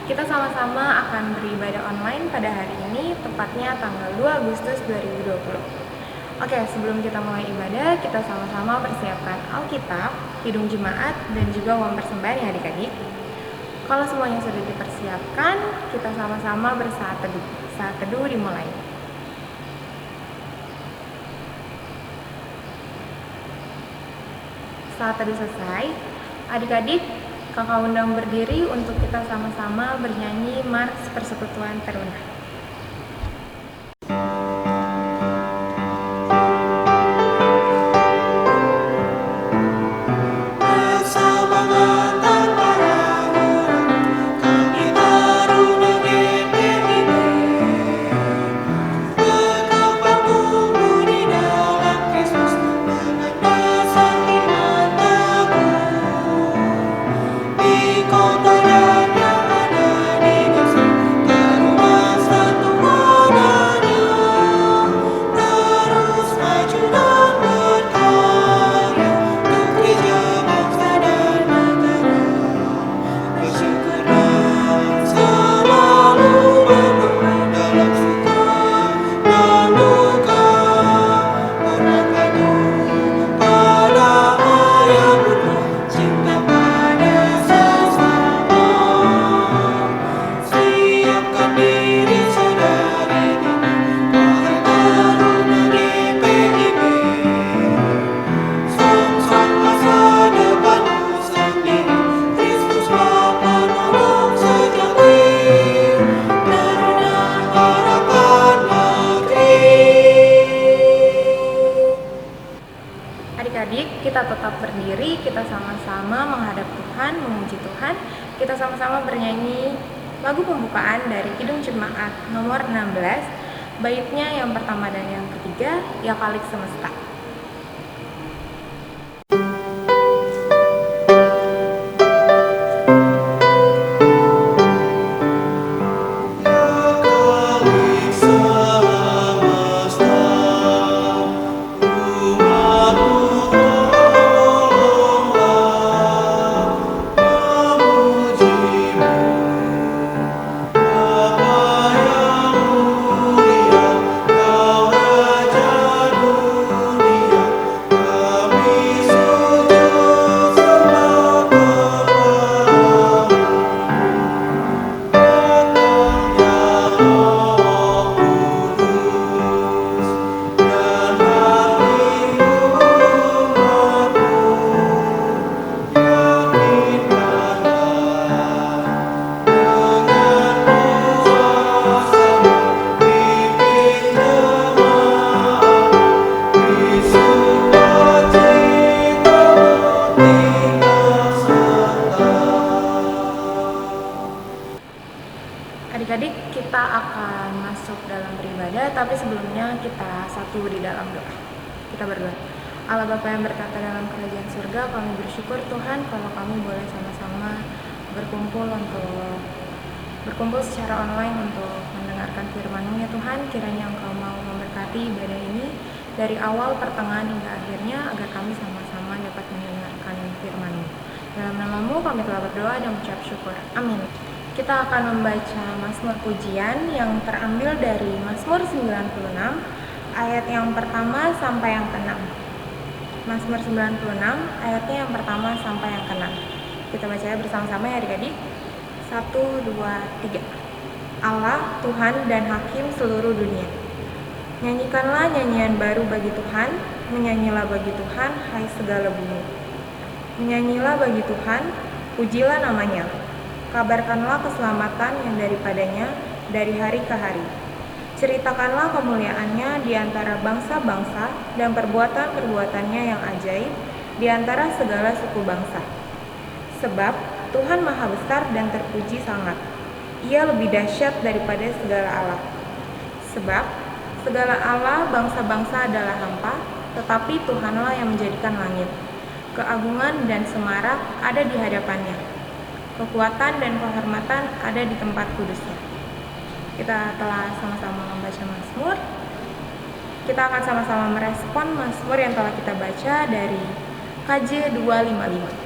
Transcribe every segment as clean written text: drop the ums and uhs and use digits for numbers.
Kita sama-sama akan beribadah online pada hari ini, tepatnya tanggal 2 Agustus 2020. Oke, sebelum kita mulai ibadah, kita sama-sama persiapkan Alkitab, Kidung Jemaat, dan juga uang persembahan ya adik-adik. Kalau semuanya sudah dipersiapkan, kita sama-sama bersaat teduh. Saat teduh dimulai. Saat teduh selesai, adik-adik kakak undang berdiri untuk kita sama-sama bernyanyi Mars Persekutuan Teruna. Adik-adik, kita tetap berdiri, kita sama-sama menghadap Tuhan, memuji Tuhan. Kita sama-sama bernyanyi lagu pembukaan dari Kidung Jemaat nomor 16, baitnya yang pertama dan yang ketiga, Ya Khalik Semesta. Adik-adik, kita akan masuk dalam beribadah, tapi sebelumnya kita satu di dalam doa. Kita berdoa. Allah Bapa yang berkata dalam kerajaan surga, kami bersyukur Tuhan kalau kami boleh sama-sama berkumpul secara online untuk mendengarkan firman-Mu ya Tuhan. Kiranya Engkau mau memberkati ibadah ini dari awal, pertengahan hingga akhirnya, agar kami sama-sama dapat mendengarkan firman-Mu. Dalam nama-Mu kami telah berdoa dan mengucap syukur. Amin. Kita akan membaca Mazmur Pujian yang terambil dari Mazmur 96 ayat yang pertama sampai yang ke-6. Mazmur 96 ayatnya yang pertama sampai yang ke-6. Kita baca bersama-sama ya adik-adik. 1, 2, 3. Allah, Tuhan dan Hakim seluruh dunia. Nyanyikanlah nyanyian baru bagi Tuhan, menyanyilah bagi Tuhan, hai segala bumi. Menyanyilah bagi Tuhan, pujilah namanya. Kabarkanlah keselamatan yang daripadanya dari hari ke hari. Ceritakanlah kemuliaannya di antara bangsa-bangsa dan perbuatan-perbuatannya yang ajaib di antara segala suku bangsa. Sebab Tuhan maha besar dan terpuji sangat. Ia lebih dahsyat daripada segala Allah. Sebab segala Allah bangsa-bangsa adalah hampa, tetapi Tuhanlah yang menjadikan langit. Keagungan dan semarak ada di hadapannya. Kekuatan dan kehormatan ada di tempat kudusnya. Kita telah sama-sama membaca Mazmur. Kita akan sama-sama merespon Mazmur yang telah kita baca dari KJ 255.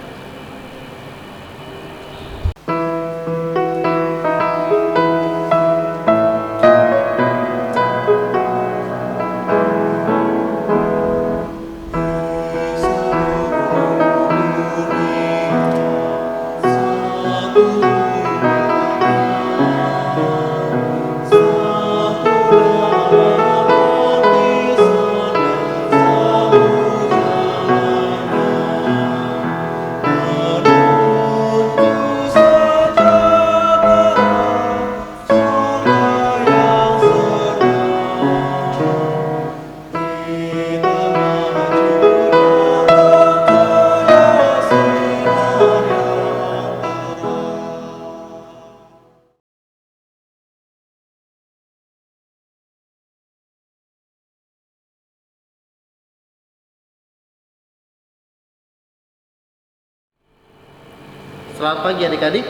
Selamat pagi adik-adik.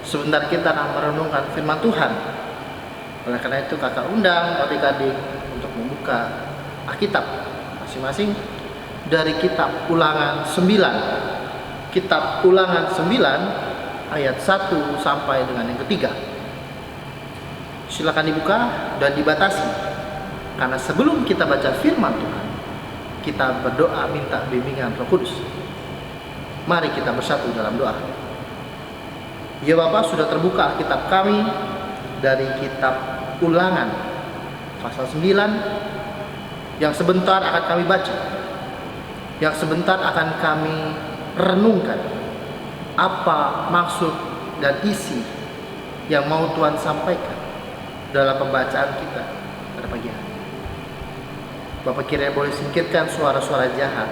Sebentar kita akan merenungkan firman Tuhan. Oleh karena itu kakak undang adik-adik untuk membuka Alkitab masing-masing dari kitab Ulangan 9. Kitab Ulangan 9 ayat 1 sampai dengan yang ketiga. Silakan dibuka dan dibatasi. Karena sebelum kita baca firman Tuhan, kita berdoa minta bimbingan Roh Kudus. Mari kita bersatu dalam doa. Ya Bapa, sudah terbuka kitab kami dari kitab Ulangan pasal 9 yang sebentar akan kami baca, yang sebentar akan kami renungkan apa maksud dan isi yang mau Tuhan sampaikan dalam pembacaan kita pada pagi hari. Bapak kiranya boleh singkirkan suara-suara jahat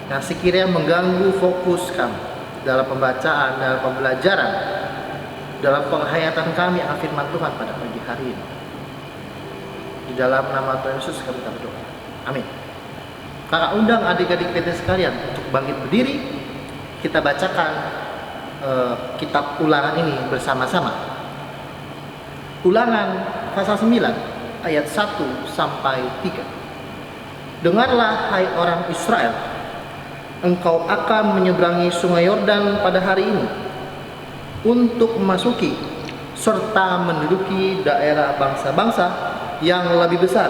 yang sekiranya mengganggu fokus kami dalam pembacaan, dalam pembelajaran, dalam penghayatan kami akan firman Tuhan pada pagi hari ini. Di dalam nama Tuhan Yesus kami berdoa. Amin. Kakak undang adik-adik PT sekalian untuk bangkit berdiri. Kita bacakan kitab Ulangan ini bersama-sama. Ulangan pasal 9 ayat 1 sampai 3. Dengarlah hai orang Israel, engkau akan menyeberangi sungai Yordan pada hari ini untuk memasuki serta menduduki daerah bangsa-bangsa yang lebih besar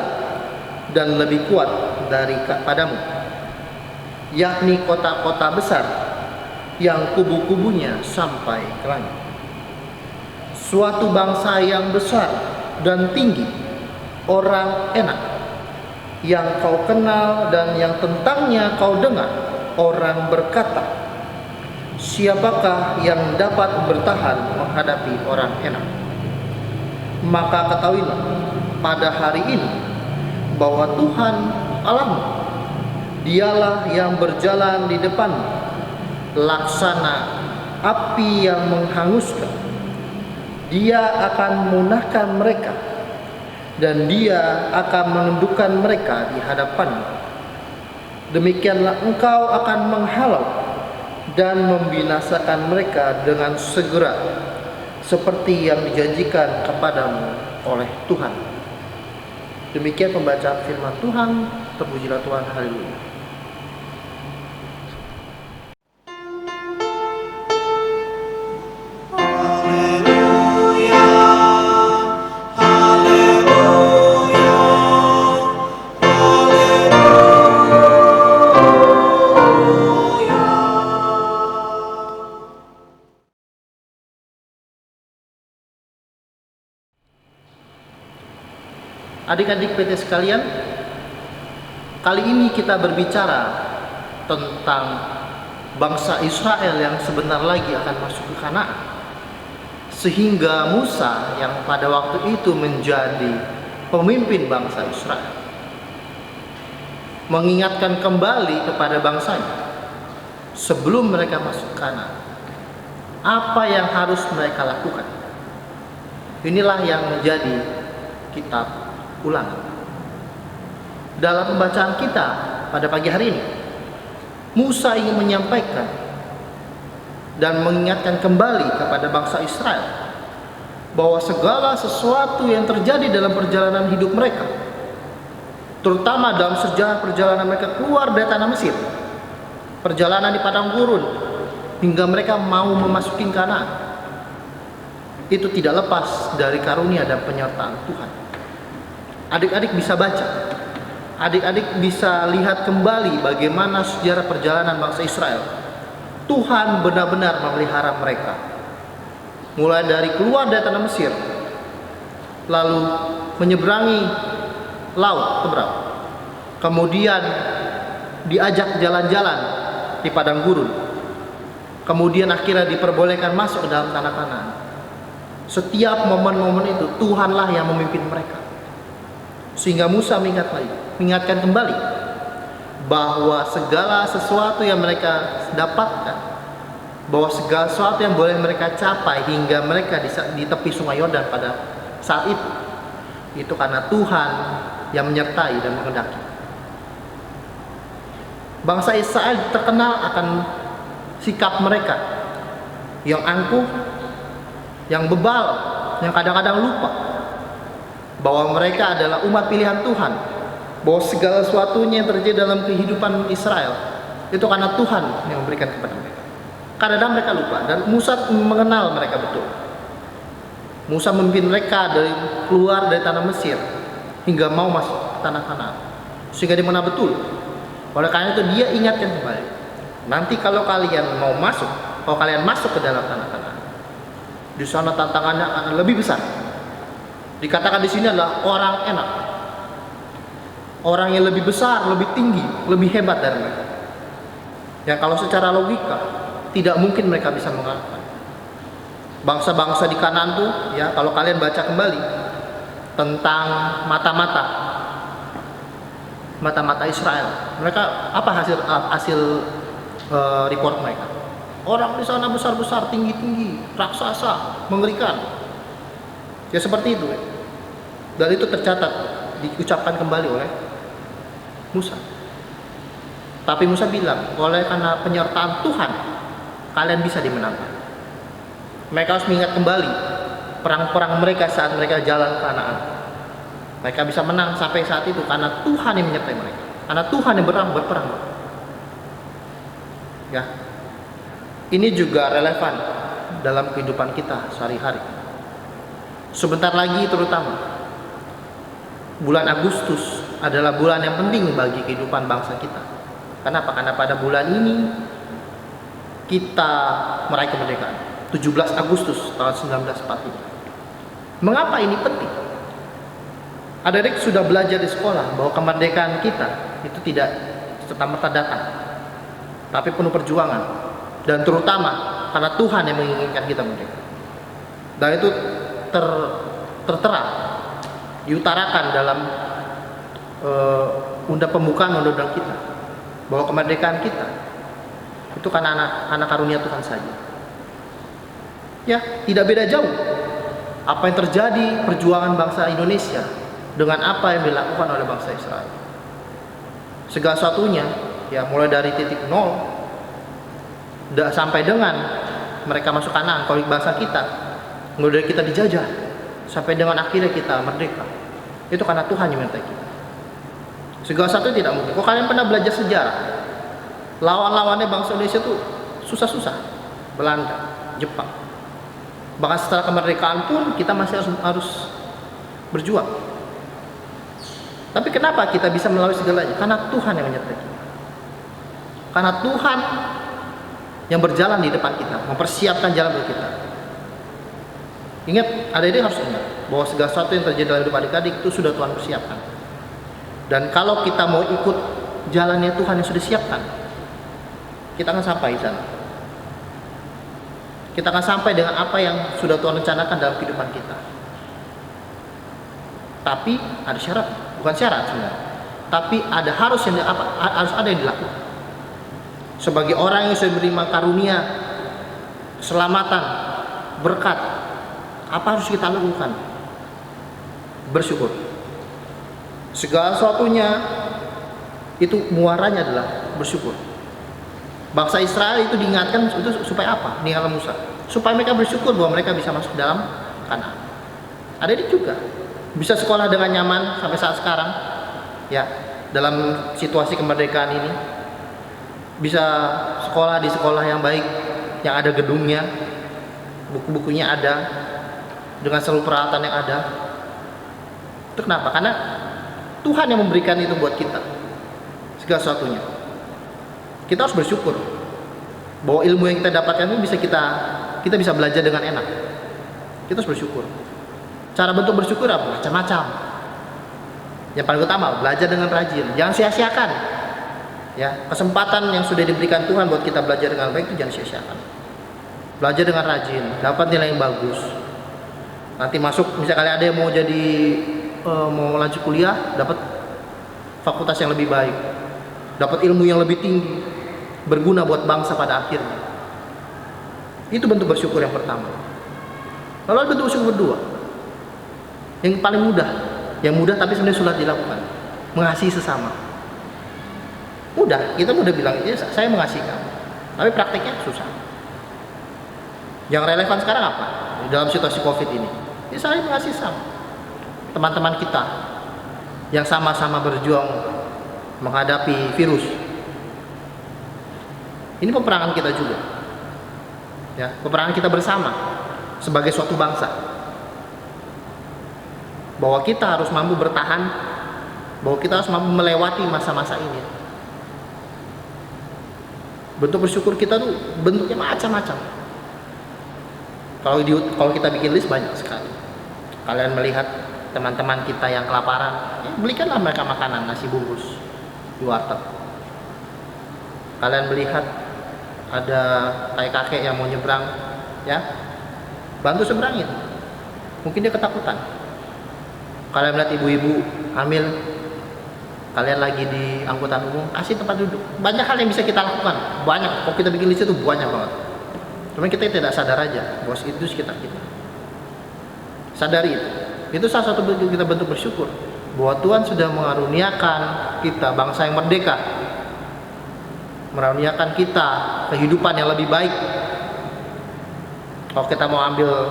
dan lebih kuat daripadamu, yakni kota-kota besar yang kubu-kubunya sampai ke langit. Suatu bangsa yang besar dan tinggi, orang enak, yang kau kenal dan yang tentangnya kau dengar orang berkata, siapakah yang dapat bertahan menghadapi orang enak? Maka ketahuilah pada hari ini bahwa Tuhan Allahmu, dialah yang berjalan di depanmu, laksana api yang menghanguskan. Dia akan memunahkan mereka, dan dia akan menundukkan mereka di hadapanmu. Demikianlah engkau akan menghalau dan membinasakan mereka dengan segera, seperti yang dijanjikan kepadamu oleh Tuhan. Demikian pembacaan firman Tuhan. Terpujilah Tuhan, haleluya. Adik-adik PT sekalian, kali ini kita berbicara tentang bangsa Israel yang sebentar lagi akan masuk ke Kanaan. Sehingga Musa yang pada waktu itu menjadi pemimpin bangsa Israel mengingatkan kembali kepada bangsanya sebelum mereka masuk ke Kanaan, apa yang harus mereka lakukan. Inilah yang menjadi kitab Ulangan. Dalam pembacaan kita pada pagi hari ini, Musa ingin menyampaikan dan mengingatkan kembali kepada bangsa Israel bahwa segala sesuatu yang terjadi dalam perjalanan hidup mereka, terutama dalam sejarah perjalanan mereka keluar dari tanah Mesir, perjalanan di padang gurun hingga mereka mau memasuki Kanaan, itu tidak lepas dari karunia dan penyertaan Tuhan. Adik-adik bisa baca, adik-adik bisa lihat kembali bagaimana sejarah perjalanan bangsa Israel. Tuhan benar-benar memelihara mereka, mulai dari keluar dari tanah Mesir, lalu menyeberangi laut Teberau, kemudian diajak jalan-jalan di padang gurun, kemudian akhirnya diperbolehkan masuk ke dalam tanah Kanaan. Setiap momen-momen itu Tuhanlah yang memimpin mereka. Sehingga Musa mengingatkan kembali bahwa segala sesuatu yang mereka dapatkan, bahwa segala sesuatu yang boleh mereka capai hingga mereka di tepi sungai Yordan pada saat itu karena Tuhan yang menyertai dan menghendaki. Bangsa Israel terkenal akan sikap mereka yang angkuh, yang bebal, yang kadang-kadang lupa bahwa mereka adalah umat pilihan Tuhan, bahwa segala sesuatunya yang terjadi dalam kehidupan Israel itu karena Tuhan yang memberikan kepada mereka. Kadang-kadang mereka lupa, dan Musa mengenal mereka betul. Musa memimpin mereka keluar dari tanah Mesir hingga mau masuk ke tanah Kanaan, sehingga dia mengenal betul. Oleh karena itu dia ingatkan kembali, nanti kalau kalian mau masuk, kalau kalian masuk ke dalam tanah Kanaan, di sana tantangannya akan lebih besar. Dikatakan di sini adalah orang enak, orang yang lebih besar, lebih tinggi, lebih hebat dari mereka, yang kalau secara logika tidak mungkin mereka bisa mengalahkan. Bangsa-bangsa di Kanaan tuh, ya, kalau kalian baca kembali tentang mata-mata Israel, mereka apa hasil report mereka? Orang di sana besar-besar, tinggi-tinggi, raksasa, mengerikan. Ya seperti itu. Dan itu tercatat, diucapkan kembali oleh Musa. Tapi Musa bilang, oleh karena penyertaan Tuhan, kalian bisa dimenangkan. Mereka harus mengingat kembali perang-perang mereka saat mereka jalan ke Kanaan. Mereka bisa menang sampai saat itu karena Tuhan yang menyertai mereka, karena Tuhan yang berperang. Ya, ini juga relevan dalam kehidupan kita sehari-hari. Sebentar lagi, terutama bulan Agustus adalah bulan yang penting bagi kehidupan bangsa kita. Kenapa? Karena pada bulan ini kita meraih kemerdekaan. 17 Agustus tahun 1945. Mengapa ini penting? Adik-adik sudah belajar di sekolah bahwa kemerdekaan kita itu tidak serta-merta datang, tapi penuh perjuangan, dan terutama karena Tuhan yang menginginkan kita merdeka. Dan itu tertera, diutarakan dalam pembukaan undang-undang kita, bahwa kemerdekaan kita itu karena anak karunia Tuhan saja. Ya, tidak beda jauh apa yang terjadi perjuangan bangsa Indonesia dengan apa yang dilakukan oleh bangsa Israel. Segala sesuatunya, ya, mulai dari titik nol sampai dengan mereka masuk Kanaan, kalau bangsa kita, mulai dari kita dijajah sampai dengan akhirnya kita merdeka, itu karena Tuhan yang menyertai kita. Segala sesuatu tidak mungkin. Kalau kalian pernah belajar sejarah, lawan-lawannya bangsa Indonesia itu susah-susah, Belanda, Jepang. Bahkan setelah kemerdekaan pun kita masih harus berjuang. Tapi kenapa kita bisa melalui segalanya? Karena Tuhan yang menyertai kita. Karena Tuhan yang berjalan di depan kita, mempersiapkan jalan bagi kita. Ingat, adik-adik harus ingat bahwa segala sesuatu yang terjadi dalam hidup adik-adik itu sudah Tuhan persiapkan. Dan kalau kita mau ikut jalannya Tuhan yang sudah siapkan, kita akan sampai di sana. Kita akan sampai dengan apa yang sudah Tuhan rencanakan dalam kehidupan kita. Tapi ada syarat, bukan syarat sebenarnya. Tapi harus ada yang dilakukan. Sebagai orang yang sudah menerima karunia, keselamatan, berkat, apa harus kita lakukan? Bersyukur. Segala sesuatunya itu muaranya adalah bersyukur. Bangsa Israel itu diingatkan itu supaya apa? Diingatkan Musa, supaya mereka bersyukur bahwa mereka bisa masuk dalam Kanaan. Ada juga bisa sekolah dengan nyaman sampai saat sekarang, ya, dalam situasi kemerdekaan ini. Bisa sekolah di sekolah yang baik, yang ada gedungnya, buku-bukunya ada, dengan seluruh peralatan yang ada. Itu kenapa? Karena Tuhan yang memberikan itu buat kita, segala sesuatunya. Kita harus bersyukur bahwa ilmu yang kita dapatkan itu bisa kita bisa belajar dengan enak. Kita harus bersyukur. Cara bentuk bersyukur apa? Macam-macam. Yang paling utama, belajar dengan rajin. Jangan sia-siakan. Ya, kesempatan yang sudah diberikan Tuhan buat kita belajar dengan baik itu jangan sia-siakan. Belajar dengan rajin, dapat nilai yang bagus. Nanti masuk, misalnya ada yang mau lanjut kuliah, dapat fakultas yang lebih baik, dapat ilmu yang lebih tinggi, berguna buat bangsa pada akhirnya. Itu bentuk bersyukur yang pertama. Lalu ada bentuk bersyukur kedua, yang paling mudah, tapi sebenarnya sulit dilakukan, mengasihi sesama. Mudah, kita mudah bilang, ya, saya mengasihi kamu, tapi prakteknya susah. Yang relevan sekarang apa? Dalam situasi COVID ini, ya saling mengasihi sama teman-teman kita yang sama-sama berjuang menghadapi virus. Ini peperangan kita juga, ya, peperangan kita bersama sebagai suatu bangsa. Bahwa kita harus mampu bertahan, bahwa kita harus mampu melewati masa-masa ini. Bentuk bersyukur kita tuh bentuknya macam-macam. Kalau kita bikin list banyak sekali. Kalian melihat teman-teman kita yang kelaparan, ya, belikanlah mereka makanan, nasi bungkus di warteg. Kalian melihat ada kakek yang mau nyebrang, ya, bantu seberangin. Mungkin dia ketakutan. Kalian melihat ibu-ibu hamil, kalian lagi di angkutan umum, kasih tempat duduk. Banyak hal yang bisa kita lakukan, banyak. Kalau kita bikin list itu banyak banget. Cuma kita tidak sadar aja, bos itu sekitar kita. Sadari itu. Itu salah satu bentuk kita bentuk bersyukur bahwa Tuhan sudah mengaruniakan kita bangsa yang merdeka, mengaruniakan kita kehidupan yang lebih baik. Kalau kita mau ambil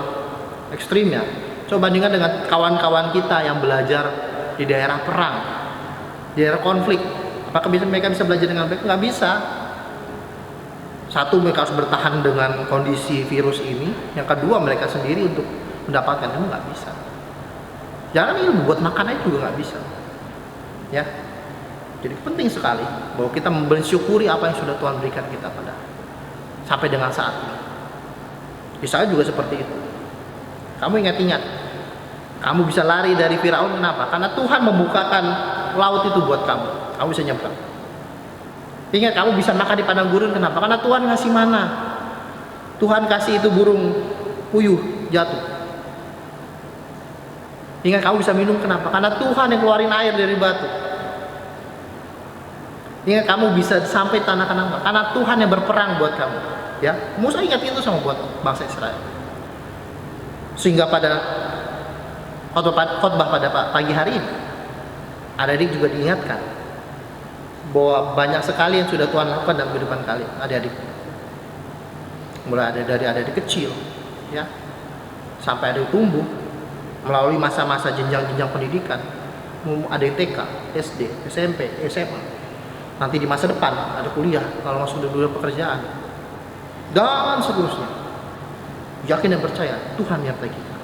ekstrimnya, coba bandingkan dengan kawan-kawan kita yang belajar di daerah perang, di daerah konflik. Apakah mereka bisa belajar dengan baik? Nggak bisa. Satu, mereka harus bertahan dengan kondisi virus ini. Yang kedua, mereka sendiri untuk mendapatkan itu nggak bisa. Jangan ilmu buat makan aja juga nggak bisa. Ya, jadi penting sekali bahwa kita bersyukuri apa yang sudah Tuhan berikan kita pada sampai dengan saat ini. Misalnya juga seperti itu. Kamu ingat-ingat, kamu bisa lari dari Firaun, kenapa? Karena Tuhan membukakan laut itu buat kamu. Kamu bisa nyebrang. Ingat, kamu bisa makan di padang gurun, kenapa? Karena Tuhan ngasih mana. Tuhan kasih itu burung puyuh jatuh. Ingat, kamu bisa minum, kenapa? Karena Tuhan yang keluarin air dari batu. Ingat, kamu bisa sampai tanah Kanaan karena Tuhan yang berperang buat kamu. Ya, Musa ingat itu sama buat bangsa Israel. Sehingga pada khotbah pada pagi hari ini, adik-adik juga diingatkan bahwa banyak sekali yang sudah Tuhan lakukan dalam kehidupan kalian, adik-adik. Mulai dari adik-adik kecil, ya, sampai adik tumbuh melalui masa-masa jenjang-jenjang pendidikan. Ada yang TK, SD, SMP, SMA. Nanti di masa depan ada kuliah, kalau masuk di dunia pekerjaan, dan seterusnya. Yakin dan percaya Tuhan menyertai kita.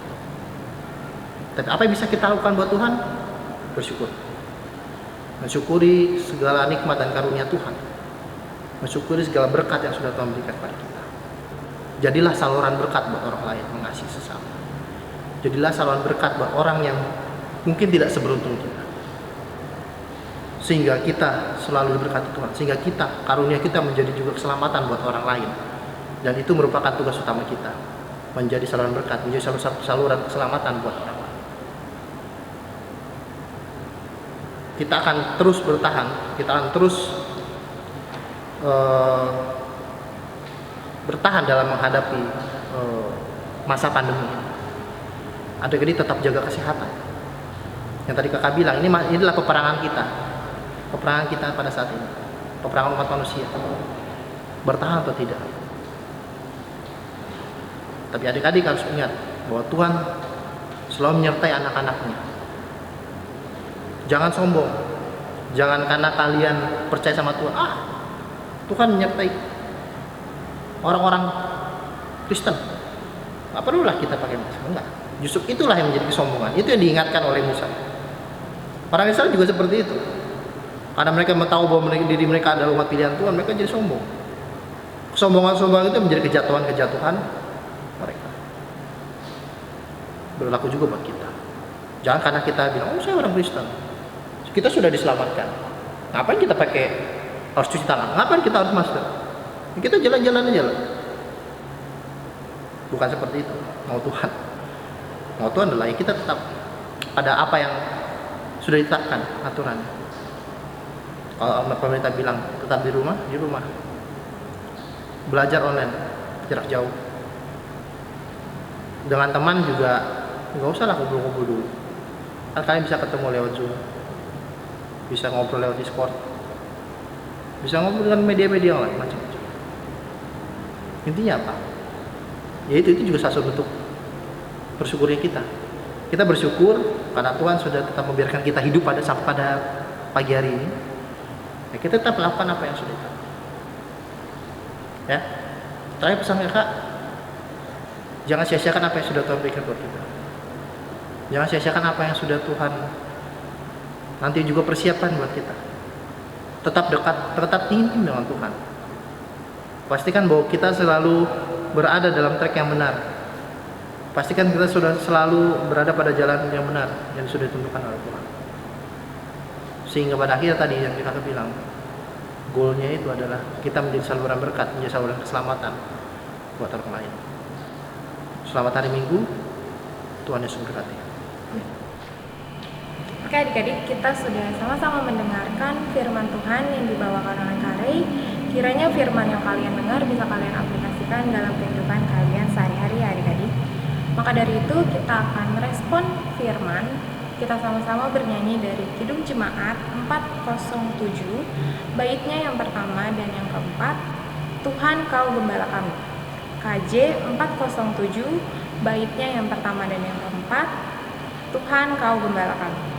Tapi apa yang bisa kita lakukan buat Tuhan? Bersyukur. Mensyukuri segala nikmat dan karunia Tuhan. Mensyukuri segala berkat yang sudah Tuhan berikan kepada kita. Jadilah saluran berkat buat orang lain, mengasihi sesama. Jadilah saluran berkat buat orang yang mungkin tidak seberuntung kita. Sehingga kita selalu diberkati Tuhan. Sehingga karunia kita menjadi juga keselamatan buat orang lain. Dan itu merupakan tugas utama kita. Menjadi saluran berkat, menjadi saluran keselamatan buat orang lain. Kita akan terus bertahan, kita akan terus bertahan dalam menghadapi masa pandemi ini. Adik-adik tetap jaga kesehatan. Yang tadi kakak bilang, inilah peperangan kita pada saat ini, peperangan umat manusia. Bertahan atau tidak? Tapi adik-adik harus ingat bahwa Tuhan selalu menyertai anak-anaknya. Jangan sombong. Jangan karena kalian percaya sama Tuhan, Tuhan menyertai orang-orang Kristen, gak perlulah kita pakai masker. Enggak. Justru itulah yang menjadi kesombongan. Itu yang diingatkan oleh Musa. Orang Israel juga seperti itu. Karena mereka tahu bahwa diri mereka adalah umat pilihan Tuhan, mereka jadi sombong. Kesombongan-kesombongan itu menjadi kejatuhan-kejatuhan mereka. Berlaku juga buat kita. Jangan karena kita bilang, saya orang Kristen, kita sudah diselamatkan. Ngapain kita harus cuci tangan? Ngapain kita harus masker? Kita jalan-jalan aja lah. Bukan seperti itu. Mau Tuhan adalah kita tetap pada apa yang sudah ditetapkan aturan. Kalau pemerintah bilang tetap di rumah. Belajar online, jarak jauh. Dengan teman juga nggak usah lah kumpul-kumpul dulu. Kan kalian bisa ketemu lewat Zoom, bisa ngobrol lewat Discord, bisa ngobrol dengan media-media yang lain macam-macam. Intinya apa? Yaitu itu juga salah satu bentuk bersyukurnya kita. Kita bersyukur karena Tuhan sudah tetap membiarkan kita hidup sampai pada pagi hari ini. Ya, kita tetap melakukan apa yang sudah kita. Ya. Terakhir pesannya Kak, jangan sia-siakan apa yang sudah Tuhan berikan buat kita. Jangan sia-siakan apa yang sudah Tuhan nanti juga persiapkan buat kita. Tetap dekat, tetap intim dengan Tuhan. Pastikan bahwa kita selalu berada dalam track yang benar. Pastikan kita sudah selalu berada pada jalan yang benar yang sudah ditentukan oleh Tuhan. Sehingga pada akhirnya tadi yang kita bilang, goalnya itu adalah kita menjadi saluran berkat, menjadi saluran keselamatan buat orang lain. Selamat hari Minggu, Tuhan Yesus berkati. Oke adik-adik, kita sudah sama-sama mendengarkan firman Tuhan yang dibawakan oleh Karey. Kiranya firman yang kalian dengar bisa kalian aplikasikan dalam kehidupan kalian sehari-hari ya adik-adik. Maka dari itu kita akan merespon firman. Kita sama-sama bernyanyi dari Kidung Jemaat 407, baitnya yang pertama dan yang keempat, Tuhan Kau Gembala Kami. KJ 407, baitnya yang pertama dan yang keempat, Tuhan Kau Gembala Kami.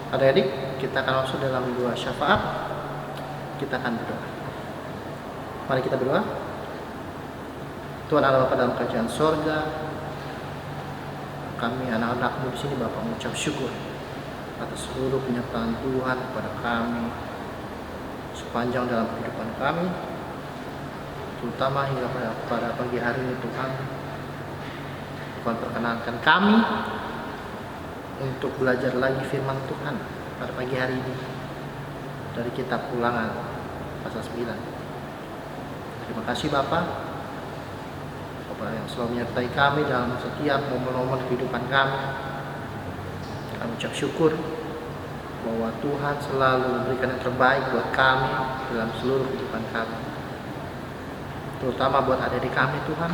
Adik-adik, kita akan masuk dalam doa syafaat. Kita akan berdoa. Mari kita berdoa. Tuhan Allah Bapa dalam kerajaan sorga, kami anak-anak-Mu di sini Bapak mengucap syukur atas seluruh penyertaan Tuhan kepada kami sepanjang dalam kehidupan kami, terutama hingga pada pagi hari ini Tuhan. Tuhan perkenankan kami untuk belajar lagi firman Tuhan pada pagi hari ini dari kitab Ulangan pasal 9. Terima kasih Bapak yang selalu menyertai kami dalam setiap momen-momen kehidupan kami. Kami ucap syukur bahwa Tuhan selalu memberikan yang terbaik buat kami dalam seluruh kehidupan kami, terutama buat adik-adik kami. Tuhan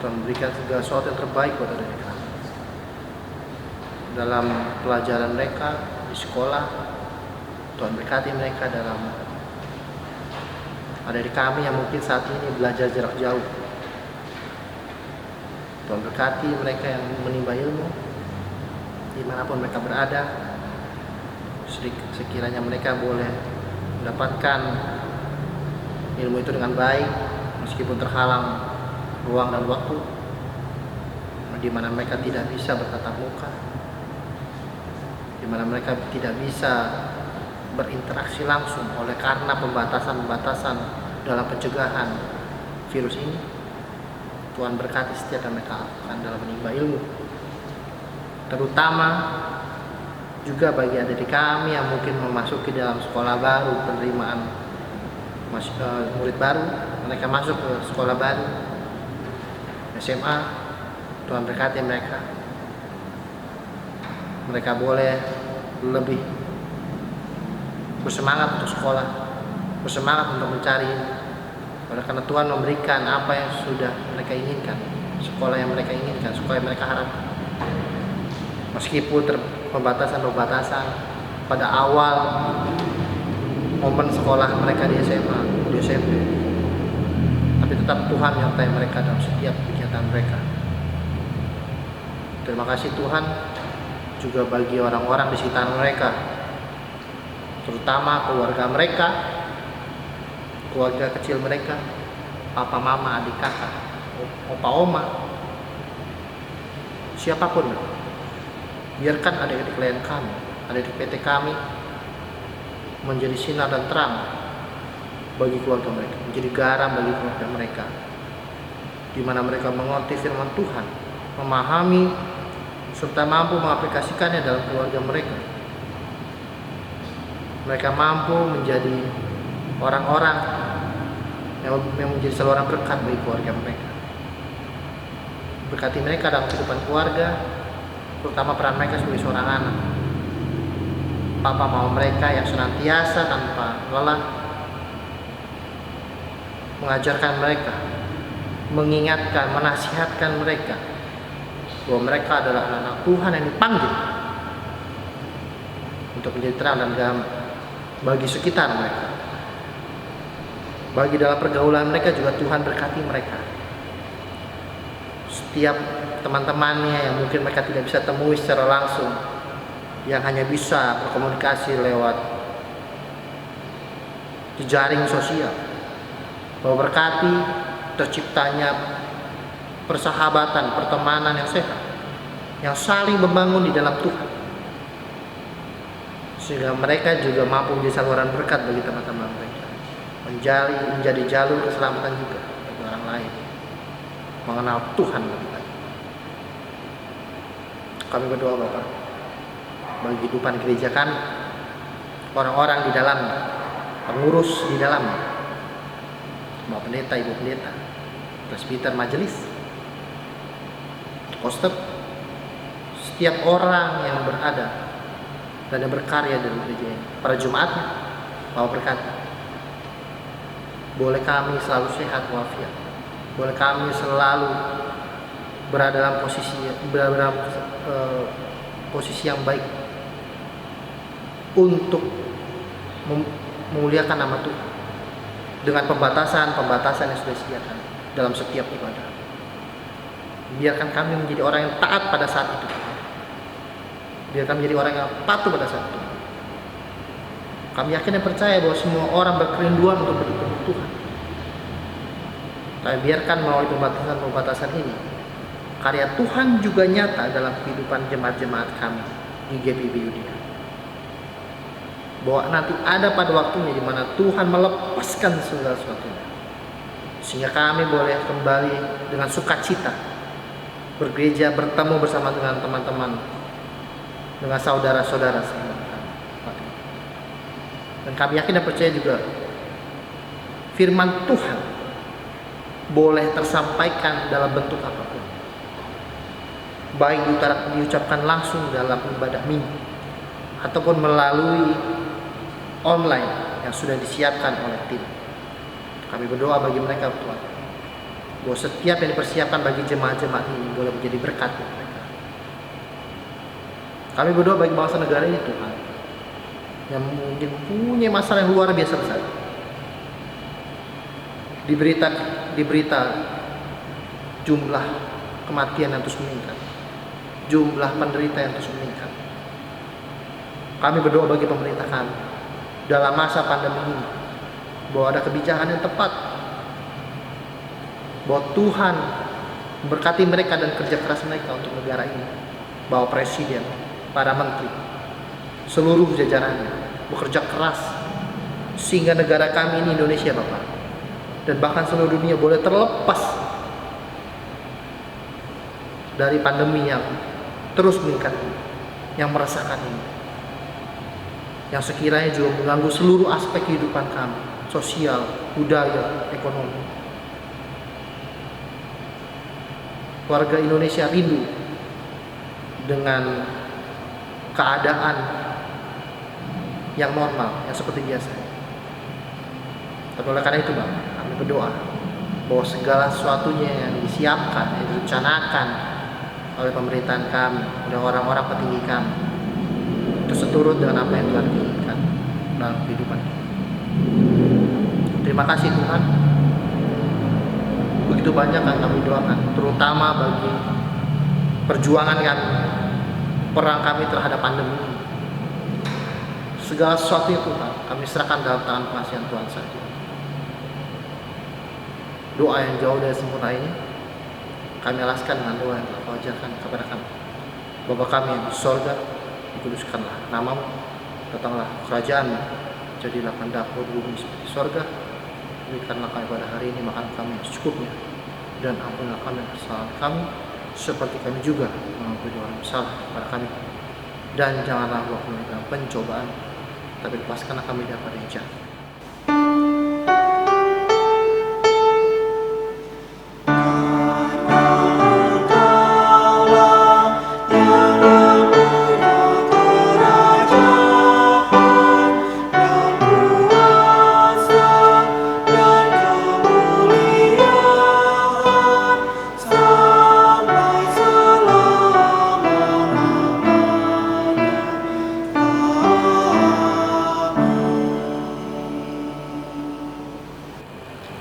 memberikan segala sesuatu yang terbaik buat adik-adik kami dalam pelajaran mereka di sekolah. Tuhan berkati mereka dalam adik-adik kami yang mungkin saat ini belajar jarak jauh. Tuhan berkati mereka yang menimba ilmu dimanapun mereka berada. Sekiranya mereka boleh mendapatkan ilmu itu dengan baik meskipun terhalang ruang dan waktu, di mana mereka tidak bisa bertatap muka, di mana mereka tidak bisa berinteraksi langsung oleh karena pembatasan-pembatasan dalam pencegahan virus ini. Tuhan berkati setiap yang mereka lakukan dalam menimba ilmu, terutama juga bagi adik kami yang mungkin memasuki dalam sekolah baru, penerimaan murid baru, mereka masuk ke sekolah baru, SMA. Tuhan berkati mereka boleh lebih bersemangat untuk sekolah, bersemangat untuk mencari, karena Tuhan memberikan apa yang sudah mereka inginkan, sekolah yang mereka inginkan, sekolah yang mereka harapkan. Meskipun pembatasan-pembatasan pada awal momen sekolah mereka di SMA, di SMP, tapi tetap Tuhan menyertai mereka dalam setiap kegiatan mereka. Terima kasih Tuhan juga bagi orang-orang di sekitar mereka, terutama keluarga mereka, keluarga kecil mereka, papa, mama, adik, kakak, opa, oma, siapapun. Biarkan adik-adik klien kami, adik-adik PT kami menjadi sinar dan terang bagi keluarga mereka, menjadi garam bagi keluarga mereka, di mana mereka mengerti firman Tuhan, memahami serta mampu mengaplikasikannya dalam keluarga mereka. Mereka mampu menjadi orang-orang yang menjadi saluran berkat bagi keluarga mereka. Berkati mereka dalam kehidupan keluarga, terutama peran mereka sebagai seorang anak. Papa mama mereka yang senantiasa tanpa lelah mengajarkan mereka, mengingatkan, menasihatkan mereka bahwa mereka adalah anak-anak Tuhan yang dipanggil untuk menjadi terang dan garam bagi sekitar mereka. Bagi dalam pergaulan mereka juga Tuhan berkati mereka. Setiap teman-temannya yang mungkin mereka tidak bisa temui secara langsung, yang hanya bisa berkomunikasi lewat jejaring sosial, bahwa berkati terciptanya persahabatan, pertemanan yang sehat, yang saling membangun di dalam Tuhan, sehingga mereka juga mampu menjadi saluran berkat bagi teman-teman mereka, menjadi jalur keselamatan juga bagi orang lain mengenal Tuhan lebih baik. Kami berdoa Bapak bagi kehidupan gereja kami, orang-orang di dalamnya, pengurus di dalamnya, Bapak Pendeta, Ibu Pendeta, presbiter, majelis, koster, setiap orang yang berada dan yang berkarya dalam gereja ini, para jemaatnya, Bapak berkati. Boleh kami selalu sehat walafiat, boleh kami selalu berada dalam posisi yang baik untuk memuliakan nama Tuhan dengan pembatasan yang sudah disediakan dalam setiap ibadah. Biarkan kami menjadi orang yang taat pada saat itu. Biarkan menjadi orang yang patuh pada saat itu. Kami yakin dan percaya bahwa semua orang berkerinduan untuk bertemu Tuhan. Tapi biarkan melalui pembatasan ini, karya Tuhan juga nyata dalam kehidupan jemaat-jemaat kami di GPIB Yudhya. Bahwa nanti ada pada waktunya di mana Tuhan melepaskan segala sesuatunya, sehingga kami boleh kembali dengan sukacita bergereja, bertemu bersama dengan teman-teman, dengan saudara-saudara kami. Dan kami yakin dan percaya juga firman Tuhan boleh tersampaikan dalam bentuk apapun, baik diucapkan langsung dalam ibadah minggu ataupun melalui online yang sudah disiapkan oleh tim. Kami berdoa bagi mereka Tuhan, bahwa setiap yang dipersiapkan bagi jemaat-jemaat ini boleh menjadi berkat untuk mereka. Kami berdoa bagi bangsa negara ini Tuhan, yang mungkin punya masalah yang luar biasa besar. Di berita jumlah kematian yang terus meningkat, jumlah penderita yang terus meningkat. Kami berdoa bagi pemerintah kami dalam masa pandemi ini, bahwa ada kebijakan yang tepat, bahwa Tuhan memberkati mereka dan kerja keras mereka untuk negara ini, bahwa presiden, para menteri, seluruh jajarannya bekerja keras sehingga negara kami ini Indonesia Bapak, dan bahkan seluruh dunia boleh terlepas dari pandemi yang terus meningkat ini, yang meresahkan ini, yang sekiranya juga mengganggu seluruh aspek kehidupan kami, sosial, budaya, ekonomi. Warga Indonesia rindu dengan keadaan yang normal, yang seperti biasa. Tapi oleh karena itu Bapak, kami berdoa bahwa segala sesuatunya yang disiapkan, yang direncanakan oleh pemerintahan kami, oleh orang-orang petinggi kami, itu seturut dengan apa yang Tuhan inginkan dalam kehidupan kita. Terima kasih Tuhan. Begitu banyak yang kami doakan, terutama bagi perjuangan kami, perang kami terhadap pandemi ini. Segala sesuatu Tuhan, kami serahkan dalam tangan pengasihan Tuhan saja. Doa yang jauh dari sempurna ini kami alaskan dengan doa yang telah Kau ajarkan kepada kami. Bapa kami yang di sorga, dikuduskanlah namamu, datanglah kerajaan-Mu, jadilah kehendak-Mu di bumi seperti sorga. Berikanlah kami pada hari ini makan kami yang secukupnya, dan ampunilah kami kesalahan kami, seperti kami juga mengampuni orang bersalah kepada kami. Dan janganlah bawa kami dalam pencobaan, tapi lepaskanlah kami daripada yang jahat.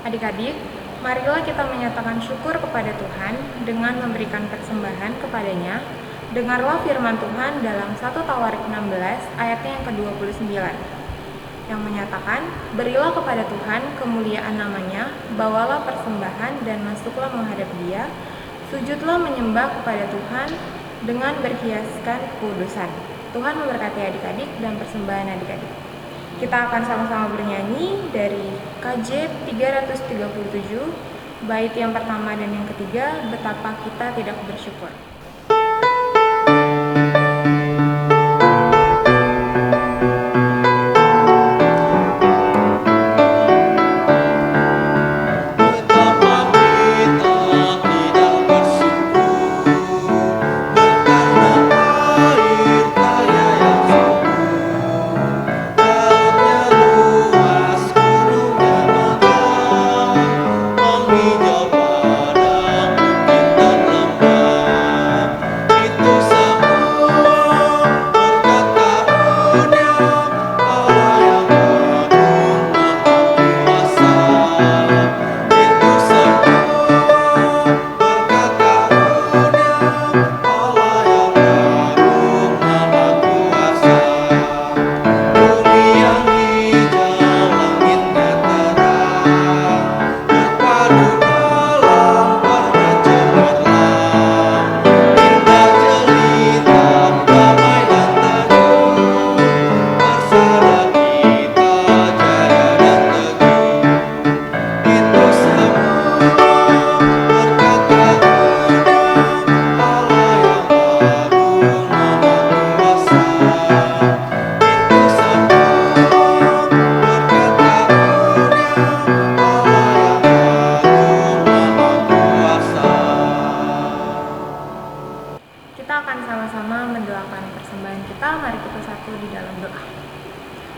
Adik-adik, marilah kita menyatakan syukur kepada Tuhan dengan memberikan persembahan kepadanya. Dengarlah firman Tuhan dalam 1 Tawarik 16 ayatnya yang ke-29 yang menyatakan, berilah kepada Tuhan kemuliaan namanya, bawalah persembahan dan masuklah menghadap Dia, sujudlah menyembah kepada Tuhan dengan berhiaskan kekudusan. Tuhan memberkati adik-adik dan persembahan adik-adik. Kita akan sama-sama bernyanyi dari KJ 337, bait yang pertama dan yang ketiga, betapa kita tidak bersyukur.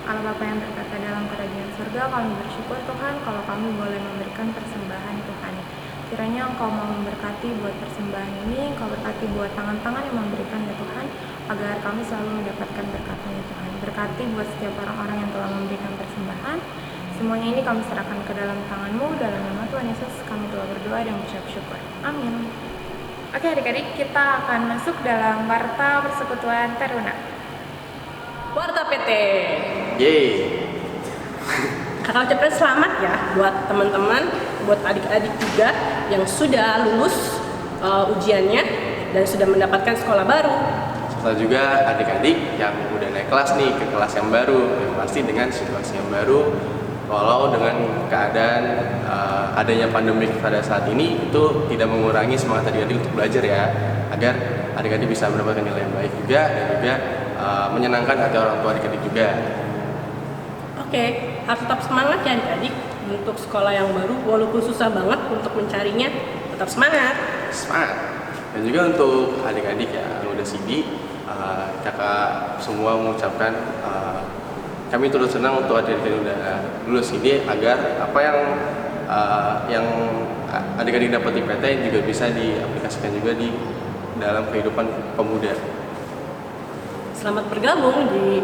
Allah Bapa yang berkata dalam kerajaan surga, kami bersyukur Tuhan kalau kami boleh memberikan persembahan Tuhan. Kiranya Engkau mau memberkati buat persembahan ini, Engkau berkati buat tangan-tangan yang memberikan ya Tuhan, agar kami selalu mendapatkan berkat-Mu ya Tuhan. Berkati buat setiap orang-orang yang telah memberikan persembahan. Semuanya ini kami serahkan ke dalam tangan-Mu, dalam nama Tuhan Yesus kami telah berdoa dan mengucap syukur. Amin. Oke adik-adik, kita akan masuk dalam Warta Persekutuan Teruna. Warta PT. Yeay. Kakak ucapkan selamat ya buat teman-teman, buat adik-adik juga yang sudah lulus ujiannya dan sudah mendapatkan sekolah baru. Serta juga adik-adik yang udah naik kelas nih ke kelas yang baru, yang pasti dengan situasi yang baru. Walau dengan keadaan adanya pandemi pada saat ini itu tidak mengurangi semangat adik-adik untuk belajar ya, agar adik-adik bisa mendapatkan nilai yang baik juga dan juga menyenangkan hati orang tua adik-adik juga. Oke, harus tetap semangat ya adik-adik untuk sekolah yang baru, walaupun susah banget untuk mencarinya, tetap semangat. Semangat. Dan juga untuk adik-adik yang udah CD, kakak semua mengucapkan kami turut senang untuk adik-adik udah lulus ini agar apa yang adik-adik dapat di PT juga bisa diaplikasikan juga di dalam kehidupan pemuda. Selamat bergabung di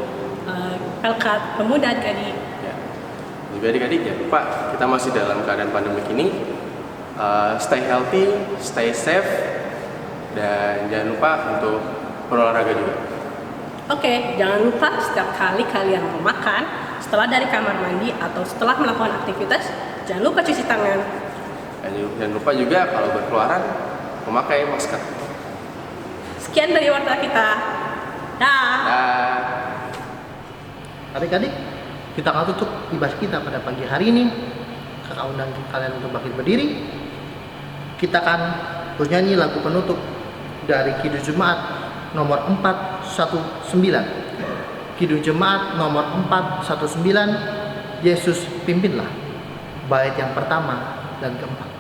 Pelkat Pemuda adik-adik. Ya. Juga adik-adik jangan lupa kita masih dalam keadaan pandemik ini. Stay healthy, stay safe, dan jangan lupa untuk berolahraga juga. Oke, jangan lupa setiap kali kalian mau makan, setelah dari kamar mandi atau setelah melakukan aktivitas, jangan lupa cuci tangan. Dan jangan lupa juga kalau berkeluaran memakai masker. Sekian dari warta kita. Dah. Dah. Adik-adik, kita akan tutup ibas kita pada pagi hari ini. Kakak undang kalian untuk bangkit berdiri. Kita akan bernyanyi lagu penutup dari Kidung Jemaat nomor 419. Kidung Jemaat nomor 419, Yesus pimpinlah, bait yang pertama dan keempat.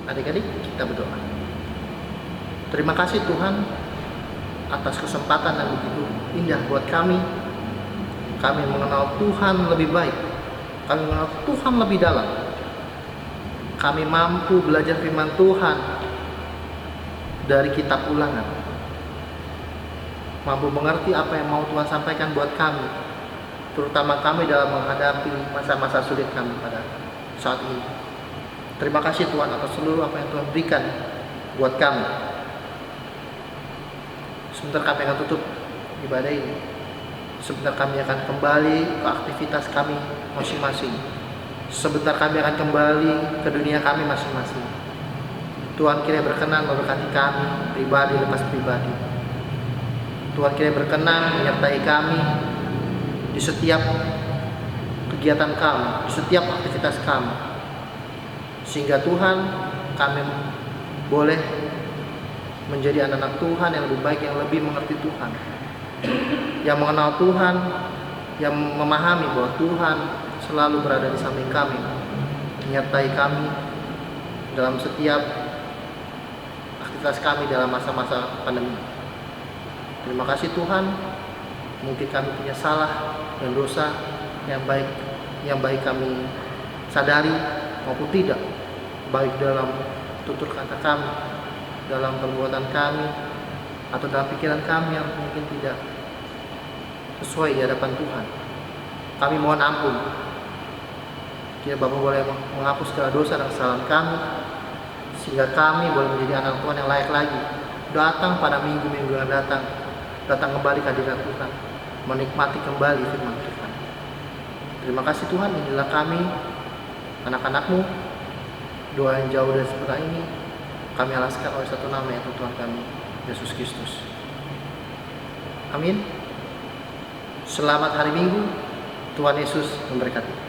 Adik-adik, kita berdoa. Terima kasih Tuhan atas kesempatan yang begitu indah buat kami. Kami mengenal Tuhan lebih baik. Kami mengenal Tuhan lebih dalam. Kami mampu belajar firman Tuhan dari kitab Ulangan. Mampu mengerti apa yang mau Tuhan sampaikan buat kami, terutama kami dalam menghadapi masa-masa sulit kami pada saat ini. Terima kasih Tuhan atas seluruh apa yang Tuhan berikan buat kami. Sebentar kami akan tutup ibadah ini. Sebentar kami akan kembali ke aktivitas kami masing-masing. Sebentar kami akan kembali ke dunia kami masing-masing. Tuhan kiranya berkenan memberkati kami pribadi lepas pribadi. Tuhan kiranya berkenan menyertai kami di setiap kegiatan kami, di setiap aktivitas kami. Sehingga Tuhan, kami boleh menjadi anak-anak Tuhan yang lebih baik, yang lebih mengerti Tuhan, yang mengenal Tuhan, yang memahami bahwa Tuhan selalu berada di samping kami, menyertai kami dalam setiap aktivitas kami dalam masa-masa pandemi. Terima kasih Tuhan, mungkin kami punya salah dan dosa yang baik kami sadari maupun tidak, baik dalam tutur kata kami, dalam perbuatan kami, atau dalam pikiran kami yang mungkin tidak sesuai di hadapan Tuhan. Kami mohon ampun. Kiranya Bapa boleh menghapus segala dosa dan kesalahan kami, sehingga kami boleh menjadi anak Tuhan yang layak lagi, datang pada minggu-minggu yang datang kembali ke hadirat Tuhan, menikmati kembali firman Tuhan. Terima kasih Tuhan, inilah kami, anak-anak-Mu. Doa yang jauh dari sempurna ini kami alaskan oleh satu nama, yaitu Tuhan kami, Yesus Kristus. Amin. Selamat hari Minggu. Tuhan Yesus memberkati.